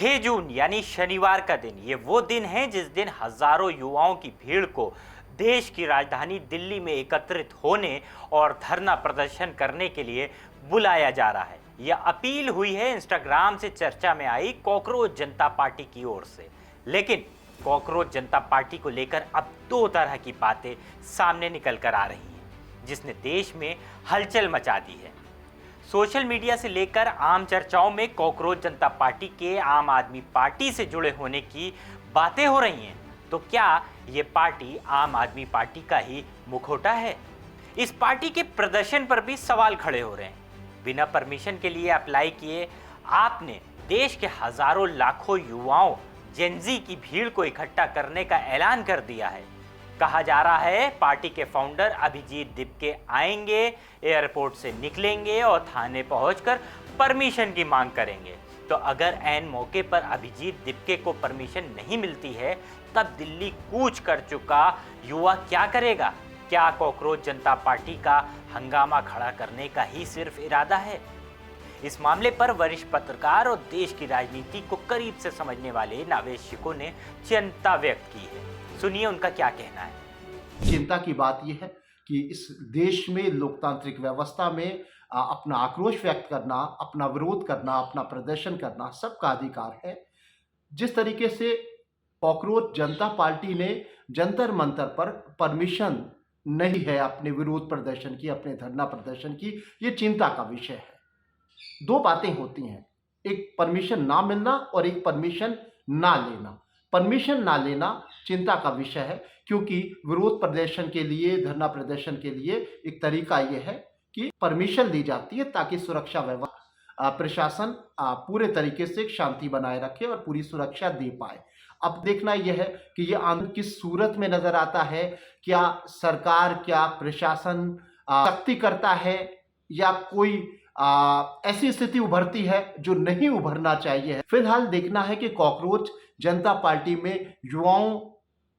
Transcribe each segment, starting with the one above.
6 जून यानी शनिवार का दिन, ये वो दिन है जिस दिन हजारों युवाओं की भीड़ को देश की राजधानी दिल्ली में एकत्रित होने और धरना प्रदर्शन करने के लिए बुलाया जा रहा है। यह अपील हुई है इंस्टाग्राम से चर्चा में आई कॉकरोच जनता पार्टी की ओर से। लेकिन कॉकरोच जनता पार्टी को लेकर अब दो तरह की बातें सामने निकल कर आ रही हैं, जिसने देश में हलचल मचा दी है। सोशल मीडिया से लेकर आम चर्चाओं में कॉकरोच जनता पार्टी के आम आदमी पार्टी से जुड़े होने की बातें हो रही हैं। तो क्या ये पार्टी आम आदमी पार्टी का ही मुखौटा है? इस पार्टी के प्रदर्शन पर भी सवाल खड़े हो रहे हैं। बिना परमिशन के लिए अप्लाई किए आपने देश के हजारों लाखों युवाओं जेनजी की भीड़ को इकट्ठा करने का ऐलान कर दिया है। कहा जा रहा है पार्टी के फाउंडर अभिजीत दिपके आएंगे, एयरपोर्ट से निकलेंगे और थाने पहुंचकर परमिशन की मांग करेंगे। तो अगर ऐन मौके पर अभिजीत दिपके को परमिशन नहीं मिलती है, तब दिल्ली कूच कर चुका युवा क्या करेगा? क्या कॉकरोच जनता पार्टी का हंगामा खड़ा करने का ही सिर्फ इरादा है? इस मामले पर वरिष्ठ पत्रकार और देश की राजनीति को करीब से समझने वाले नावेशिकों ने चिंता व्यक्त की है। सुनिए उनका क्या कहना है। चिंता की बात यह है कि इस देश में लोकतांत्रिक व्यवस्था में अपना आक्रोश व्यक्त करना, अपना विरोध करना, अपना प्रदर्शन करना सबका अधिकार है। जिस तरीके से कॉकरोच जनता पार्टी ने जंतर मंतर पर परमिशन नहीं है अपने विरोध प्रदर्शन की, अपने धरना प्रदर्शन की, ये चिंता का विषय है। दो बातें होती हैं, एक परमिशन ना मिलना और एक परमिशन ना लेना। परमिशन ना लेना चिंता का विषय है, क्योंकि विरोध प्रदर्शन के लिए, धरना प्रदर्शन के लिए एक तरीका यह है कि परमिशन दी जाती है ताकि सुरक्षा व्यवस्था, प्रशासन पूरे तरीके से शांति बनाए रखे और पूरी सुरक्षा दे पाए। अब देखना यह है कि यह आंदोलन किस सूरत में नजर आता है। क्या सरकार, क्या प्रशासन सख्ती करता है या कोई ऐसी स्थिति उभरती है जो नहीं उभरना चाहिए। फिलहाल देखना है कि कॉकरोच जनता पार्टी में युवाओं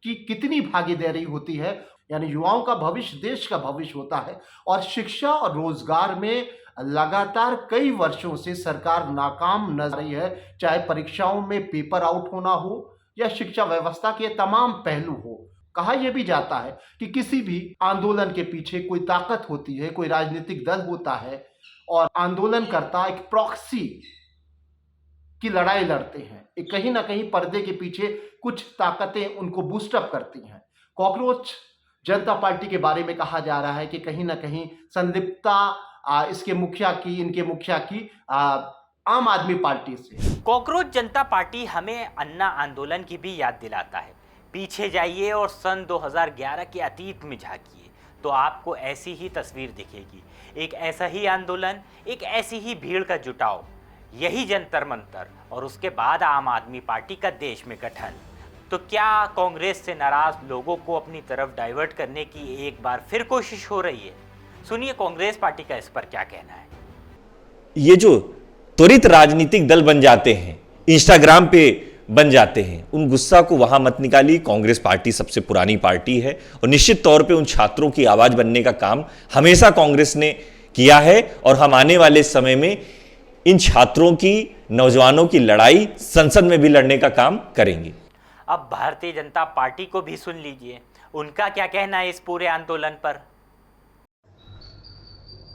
की कितनी भागीदारी होती है, यानी युवाओं का भविष्य देश का भविष्य होता है। और शिक्षा और रोजगार में लगातार कई वर्षों से सरकार नाकाम नजर आ रही है, चाहे परीक्षाओं में पेपर आउट होना हो या शिक्षा व्यवस्था के तमाम पहलू हो। कहा यह भी जाता है कि किसी भी आंदोलन के पीछे कोई ताकत होती है, कोई राजनीतिक दल होता है और आंदोलनकर्ता एक प्रॉक्सी की लड़ाई लड़ते हैं। एक कहीं ना कहीं पर्दे के पीछे कुछ ताकतें उनको बूस्टअप करती हैं। कॉकरोच जनता पार्टी के बारे में कहा जा रहा है कि कहीं ना कहीं संलिप्तता इनके मुखिया की आम आदमी पार्टी से। कॉकरोच जनता पार्टी हमें अन्ना आंदोलन की भी याद दिलाता है। पीछे जाइए और सन 2011 के अतीत में झांकिए तो आपको ऐसी ही तस्वीर दिखेगी। एक ऐसा ही आंदोलन, एक ऐसी ही भीड़ का जुटाव, यही जंतर मंतर, और उसके बाद आम आदमी पार्टी का देश में गठन। तो क्या कांग्रेस से नाराज लोगों को अपनी तरफ डाइवर्ट करने की एक बार फिर कोशिश हो रही है? सुनिए कांग्रेस पार्टी का इस पर क्या कहना है। ये जो त्वरित राजनीतिक दल बन जाते हैं, इंस्टाग्राम पे बन जाते हैं, उन गुस्सा को वहां मत निकालिए। कांग्रेस पार्टी सबसे पुरानी पार्टी है और निश्चित तौर पे उन छात्रों की आवाज बनने का काम हमेशा कांग्रेस ने किया है और हम आने वाले समय में इन छात्रों की, नौजवानों की लड़ाई संसद में भी लड़ने का काम करेंगे। अब भारतीय जनता पार्टी को भी सुन लीजिए, उनका क्या कहना है इस पूरे आंदोलन पर।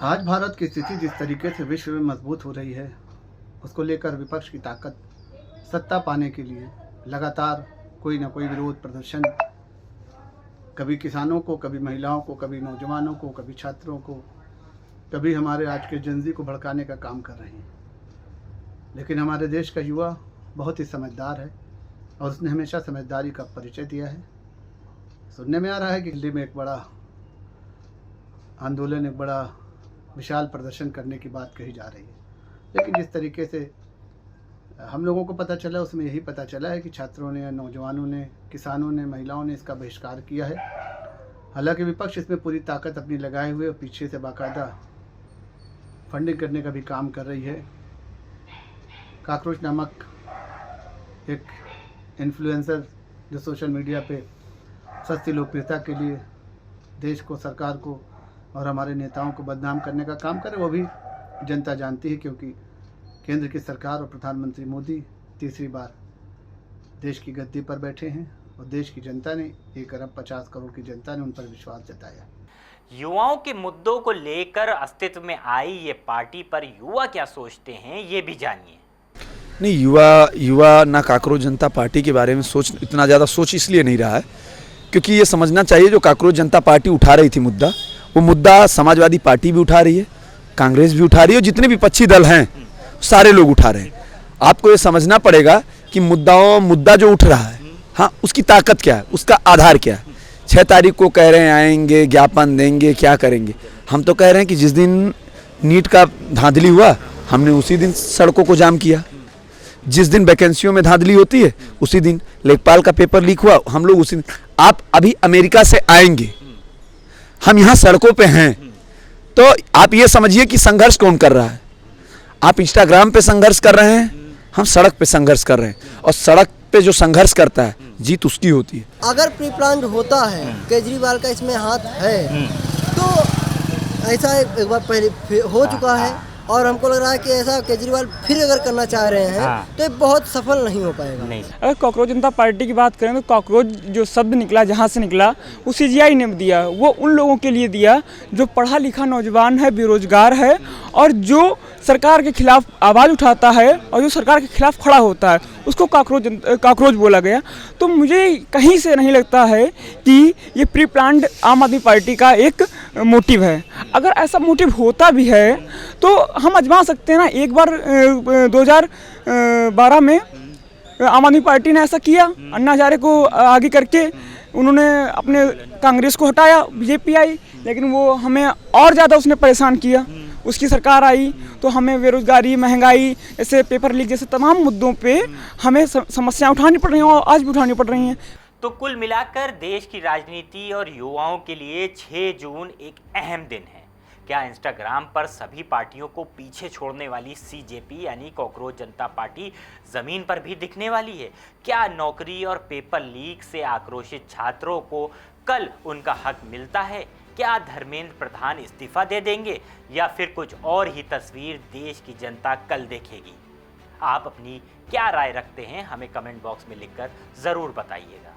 आज भारत की स्थिति जिस तरीके से विश्व में मजबूत हो रही है, उसको लेकर विपक्ष की ताकत सत्ता पाने के लिए लगातार कोई ना कोई विरोध प्रदर्शन, कभी किसानों को, कभी महिलाओं को, कभी नौजवानों को, कभी छात्रों को, कभी हमारे आज के जेनजी को भड़काने का काम कर रहे हैं। लेकिन हमारे देश का युवा बहुत ही समझदार है और उसने हमेशा समझदारी का परिचय दिया है। सुनने में आ रहा है कि दिल्ली में एक बड़ा आंदोलन, एक बड़ा विशाल प्रदर्शन करने की बात कही जा रही है। लेकिन जिस तरीके से हम लोगों को पता चला, उसमें यही पता चला है कि छात्रों ने, नौजवानों ने, किसानों ने, महिलाओं ने इसका बहिष्कार किया है। हालांकि विपक्ष इसमें पूरी ताकत अपनी लगाए हुए और पीछे से बाकायदा फंडिंग करने का भी काम कर रही है। कॉकरोच नामक एक इन्फ्लुएंसर जो सोशल मीडिया पे सस्ती लोकप्रियता के लिए देश को, सरकार को और हमारे नेताओं को बदनाम करने का काम करे, वो भी जनता जानती है, क्योंकि केंद्र की सरकार और प्रधानमंत्री मोदी तीसरी बार देश की गद्दी पर बैठे हैं और देश की जनता ने 1 अरब 50 करोड़ की जनता ने उन पर विश्वास जताया। युवाओं के मुद्दों को लेकर अस्तित्व में आई ये पार्टी पर युवा क्या सोचते हैं, ये भी जानिए। नहीं, युवा ना काकरोच जनता पार्टी के बारे में इतना ज़्यादा सोच इसलिए नहीं रहा है क्योंकि ये समझना चाहिए जो काकरोच जनता पार्टी उठा रही थी मुद्दा, वो मुद्दा समाजवादी पार्टी भी उठा रही है, कांग्रेस भी उठा रही है और जितने भी विपक्षी दल हैं सारे लोग उठा रहे हैं। आपको ये समझना पड़ेगा कि मुद्दा जो उठ रहा है, हाँ, उसकी ताकत क्या है, उसका आधार क्या है। 6 तारीख को कह रहे हैं आएंगे, ज्ञापन देंगे, क्या करेंगे। हम तो कह रहे हैं कि जिस दिन नीट का धांधली हुआ हमने उसी दिन सड़कों को जाम किया, जिस दिन वैकेंसियों में धांधली होती है उसी दिन, लेखपाल का पेपर लीक हुआ हम लोग उसी दिन। आप अभी अमेरिका से आएंगे, हम यहाँ सड़कों पे हैं, तो आप ये समझिए कि संघर्ष कौन कर रहा है। आप इंस्टाग्राम पे संघर्ष कर रहे हैं, हम सड़क पे संघर्ष कर रहे हैं और सड़क पे जो संघर्ष करता है जीत उसकी होती है। अगर प्री प्लान होता है, केजरीवाल का इसमें हाथ है, तो ऐसा एक बार पहले हो चुका है और हमको लग रहा है कि ऐसा केजरीवाल फिर अगर करना चाह रहे हैं तो ये बहुत सफल नहीं हो पाएगा। अगर काकरोच जनता पार्टी की बात करें तो काकरोच जो शब्द निकला, जहाँ से निकला, वो CGI ने दिया। वो उन लोगों के लिए दिया जो पढ़ा लिखा नौजवान है, बेरोजगार है और जो सरकार के खिलाफ आवाज़ उठाता है और जो सरकार के खिलाफ खड़ा होता है, उसको काकरोच बोला गया। तो मुझे कहीं से नहीं लगता है कि ये प्री प्लान्ड आम आदमी पार्टी का एक मोटिव है। अगर ऐसा मोटिव होता भी है तो हम आजमा सकते हैं ना। एक बार 2012 में आम आदमी पार्टी ने ऐसा किया, अन्ना हजारे को आगे करके उन्होंने अपने कांग्रेस को हटाया, बीजेपी आई, लेकिन वो हमें और ज़्यादा उसने परेशान किया। उसकी सरकार आई तो हमें बेरोजगारी, महंगाई, ऐसे पेपर लीक जैसे तमाम मुद्दों पे हमें समस्याएं उठानी पड़ रही हैं और आज भी उठानी पड़ रही हैं। तो कुल मिलाकर देश की राजनीति और युवाओं के लिए 6 जून एक अहम दिन है। क्या इंस्टाग्राम पर सभी पार्टियों को पीछे छोड़ने वाली CJP यानी काकरोच जनता पार्टी जमीन पर भी दिखने वाली है? क्या नौकरी और पेपर लीक से आक्रोशित छात्रों को कल उनका हक मिलता है? क्या धर्मेंद्र प्रधान इस्तीफा दे देंगे या फिर कुछ और ही तस्वीर देश की जनता कल देखेगी? आप अपनी क्या राय रखते हैं हमें कमेंट बॉक्स में लिखकर ज़रूर बताइएगा।